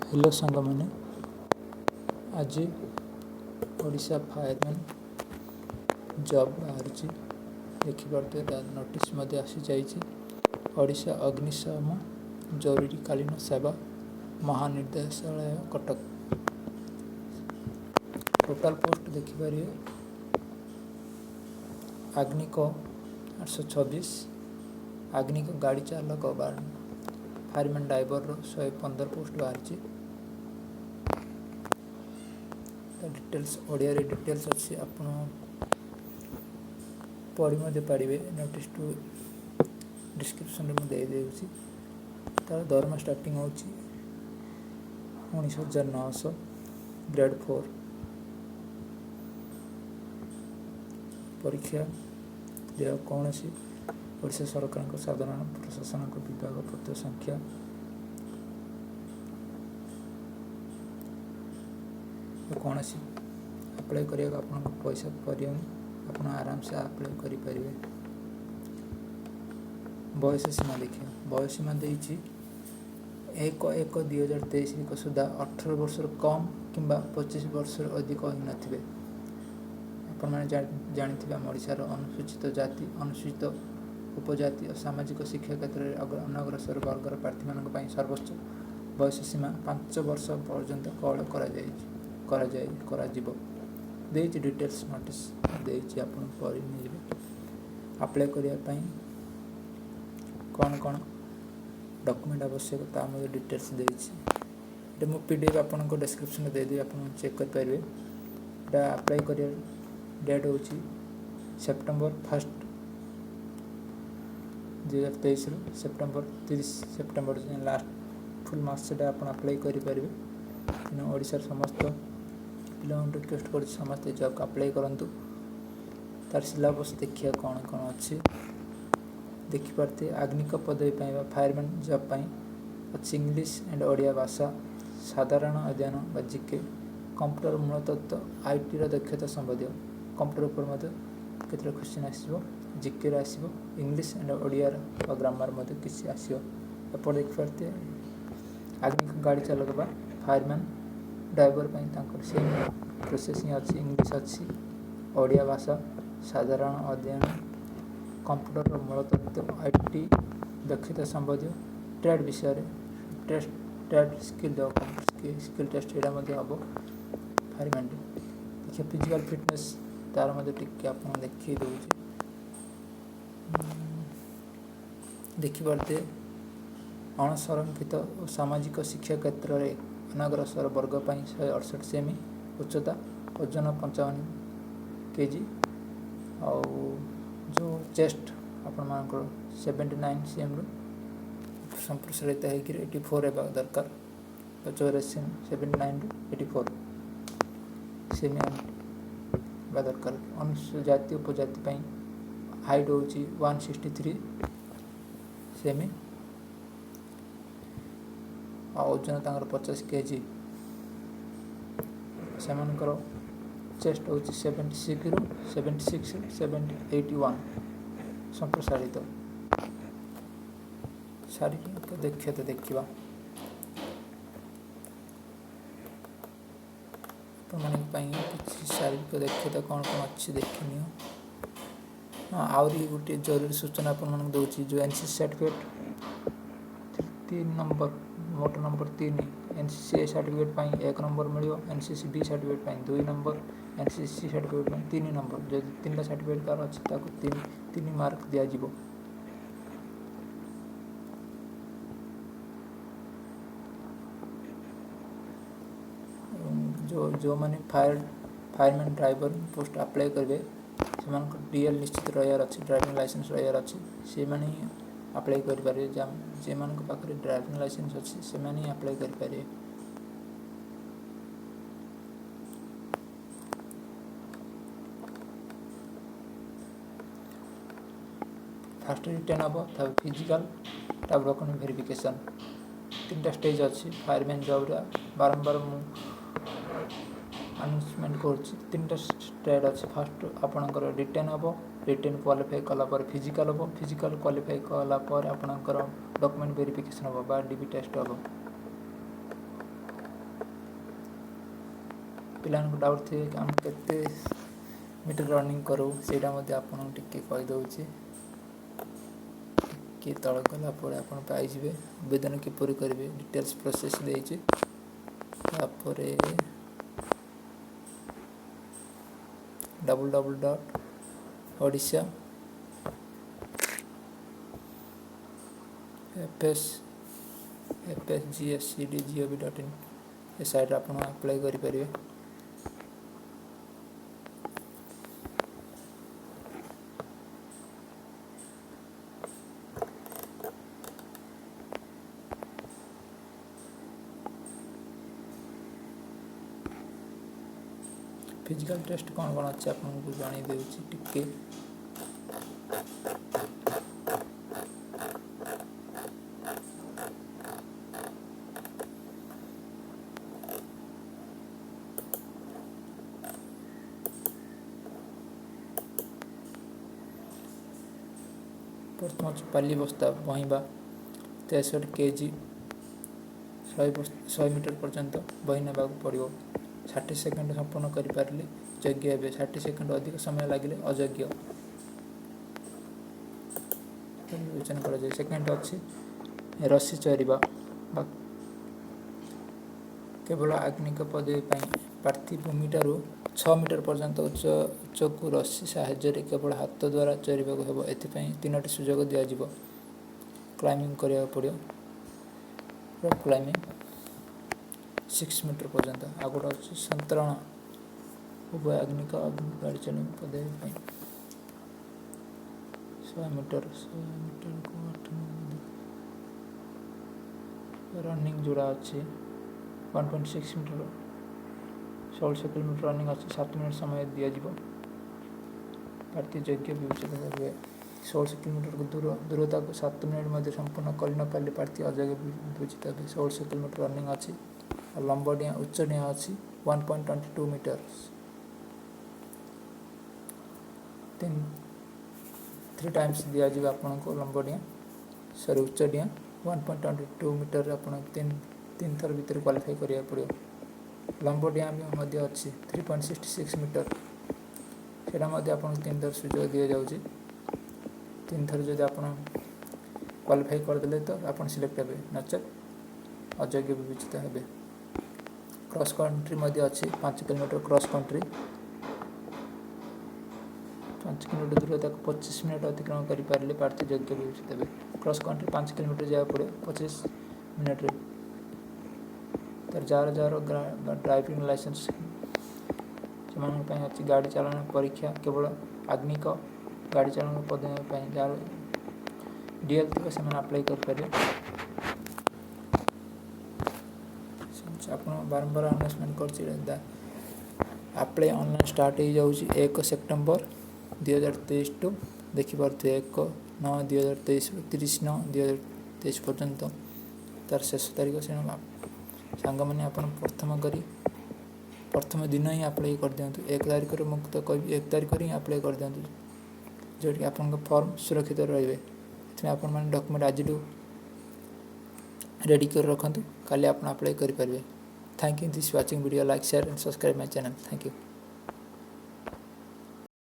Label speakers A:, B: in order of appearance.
A: Hello सांग मैंने आज ओडिशा फायरमैन जॉब बाहरी देखिपे नोटिस आसी जाइए। ओडिशा अग्निशम जरूरीकालीन सेवा महानिर्देशालय Cuttack. Total post देखिपारे organic 826, organic गाड़ी चालक फायरमैन ड्राइवर 115 पोस्ट बाहरी। डिटेल्स ओडिया रे डिटेल्स अच्छी आप पढ़ी पारे। नोटिस टू डिस्क्रिप्शन में दे देउछि। तार दरमा स्टार्टिंग हो 19,900 ग्रेड 4। परीक्षा देह कौन सी ओडिशा सरकार साधारण प्रशासन विभाग पत्र संख्या कौन सी अप्लाई करिए आपको पैसा पर आप आराम से अप्लाई करें। बयस सीमा देखिए, बयस सीमा देती 1/1/2023 सुधा 18 वर्ष कम कि 25 वर्ष अधिक हो नथिबे। आपण माने जानिथिबे ओडिशार अनुसूचित जाति, अनुसूचित उपजाति और सामाजिक शिक्षा क्षेत्र में अनग्रसर वर्गर प्रार्थी मानक पई सर्वोच्च बयस सीमा 5 वर्ष पर्यंत कल करा देइछि। डिटेल्स नोटिस देइछि आपण पढ़ी निजे अप्लाई करिया पई कौन कौन डॉक्यूमेंट आवश्यक ता मते डिटेल्स देइछि। एटा मो पीडीएफ आपन को डिस्क्रिप्शन दे दे, आपन चेक कर पारिबे। एटा अप्लाई करिया डेट होछि September 1 2023 September 30 September last full मास से आप अप्लाई करें। ओडिशा समस्त पिला रिक्वेस्ट कर समस्त जॉब अप्लाई करंतु। तार सिलेबस देखिए कौन कौन अच्छी देखिपारे। आग्निक पदवी फायरमैन जॉब अच्छी इंग्लिश एंड ओडिया भाषा, साधारण अध्ययन जीके, कंप्यूटर मूलतत्व, आईटी दक्षता संबंधी कंप्यूटर पर केतरा क्वेश्चन आसो, जीके आसो, इंग्लिश एंड ओडिया ग्रामर किसी आसो। एपट देखिपारे आग्निक गाड़ी चालक फायरमैन ड्राइवर सेम प्रोसेसिंग अच्छी, इंग्लिश अच्छी, ओडिया भाषा, साधारण अध्ययन, कंप्यूटर मूलतत्व, आईटी दक्षता संबंधी, ट्रेड विषय ट्रेड स्किल टेस्ट यहाँ हम फायरमैन देखिए। फिजिकल फिटनेस तार टिके आप देखी दूसरे देखिपारे अणसंरक्षित और सामाजिक शिक्षा क्षेत्र में अनग्रसर वर्ग 168 सेमी, उच्चता ओजन 55 केजी और जो चेस्ट आपण 79 cm संप्रसारित होकर 84 एवं दरकार। 79 टू 84 सेमी दरकार। अनुसूचित जाति उपजाति हाइट हो 163 सेमी ओजन 50 केजी। से चेस्ट हो 76 81 संप्रसारित। शारीरिक दक्षता देखा कि शारीरिक दक्षता कौन कौन अच्छी देखनी। आहरी गोटे जरूरी सूचना आप दूसरी जो एनसीसी सर्टिफिकेट 3 नंबर मोट नंबर 3, एनसीसी सर्टिफिकेट 1 नंबर मिलो, NCC B certificate 2 number, NCC certificate 3 number. जो 3टा सर्टिफिकेट कार अच्छी 3 मार्क दिज्व। जो मैंने फायरमैन ड्राइवर पोस्ट अप्लाई करेंगे से डीएल निश्चित रहार अच्छी, ड्राइविंग लाइसेंस रहार अच्छी से अप्लाई करें। जे मान पाखे ड्राइविंग लाइसेंस अच्छी से अप्लाई करें। फास्ट रिटर्न हम तब फिजिकल तब डॉक्यूमेंट वेरिफिकेशन 3टा स्टेज अच्छी। फायरमैन जॉब बारंबार अनाउंसमेंट कर 3टा स्टेज अच्छी। फास्ट आपणकर रिटर्न हम, रिटर्न क्वालिफाई कलापर फिजिकल हम, फिजिकल क्वालिफाई कलापर आपणकर डॉक्यूमेंट वेरिफिकेशन हम डीबी टेस्ट हम। ପିଲାମାନଙ୍କୁ डाउट थे आम केते मीटर रनिंग करूँ सेटा आपन टिके कहीदे कि तल गला आप पाइबे आवेदन किपर करेंगे डिटेल्स प्रोसेस देती www.odisha fsgscdgov.in ए साइट आप अप्लाई करेंगे। फिजिकल टेस्ट कौन कौन अच्छे आपको जानी देउछि टिके प्रथम पाली बस्ता बहिबा 63 kg 100 मीटर पर्यंत बही ना पड़ो 60 सेकेंड संपूर्ण करें योग्य हे 60 सेकेंड अधिक समय लगे अयोग्य विवेचन कर सेकेंड अच्छी रस्सी चरिबा केवल आग्निक पदवी प्रार्थी भूमि ठारू 6 मीटर पर्यंत उच्च को रस्सी साहाय्य केवल हाथ द्वारा चरिबा हेब एथिपाई 3टी सुजोग दिज्व क्लाइंबिंग करा पड़ो रॉक क्लाइंबिंग 6 मीटर पर्यंत आ गोटे अच्छे संतरण उभय आग्निक गाड़ी चल पदवी 100 मीटर को 8 रनिंग जोड़ा अच्छे 1.6 मीटर 16 किलोमीटर रनिंग अच्छे 7 मिनट समय दिज्व प्रार्थी योग्य विवेचित हुए 16 किलोमीटर को दूरता को 7 मिनट मध्य संपूर्ण कर न पारे प्रार्थी अयोग्य विवेचित हुए 16 किलोमीटर रनिंग अच्छी लंब डिया उच्च डिया अच्छी 1.22 मीटर 3 टाइम्स दिज्व आपन को लंब डिया सॉरी उच्च डिया 1.22 मीटर आप 3 थर भर क्वालिफाई करा पड़ो लंब डिया भी अच्छी 3.66 मीटर से आप 3 थर सुजोग दि जाऊँगी 3 थर जब आप क्वालिफाई करदे तो आप सिलेक्ट हे नचेत अयोग्य विवेचित हे क्रॉस कंट्री अच्छी 5 किलोमीटर क्रॉस कंट्री 5 किलोमीटर दूरता को 25 मिनट अतिक्रमण कर पारे प्रार्थी योग्य विवेचित हे क्रॉस कंट्री 5 किलोमीटर जाए पड़े 25 मिनट तर जार ड्राइविंग लाइसेंस से अच्छी गाड़ी चालन परीक्षा केवल आग्निक गाड़ी चालन पदवी जार डीएल थी से अप्लाई करें आप बारंबार अनाउंसमेंट कर अप्लाई ऑनलाइन स्टार्ट हो जाऊँगी 1 सेप्टेम्बर 2023 टू देखिपे 1/9/2023 30/9/2023 पर्यंत तार शेष तारीख से सांग मैंने आप प्रथम दिन ही अप्लाई कर दिंतु 1 तारिख मुक्त कह 1 तारिख ही अप्लाई कर दिंतु जो आप फॉर्म सुरक्षित रे आप डॉक्यूमेंट आज रेडी कर रखु काली आप अप्लाई करेंगे। Thank you this watching video like share and subscribe my channel. Thank you.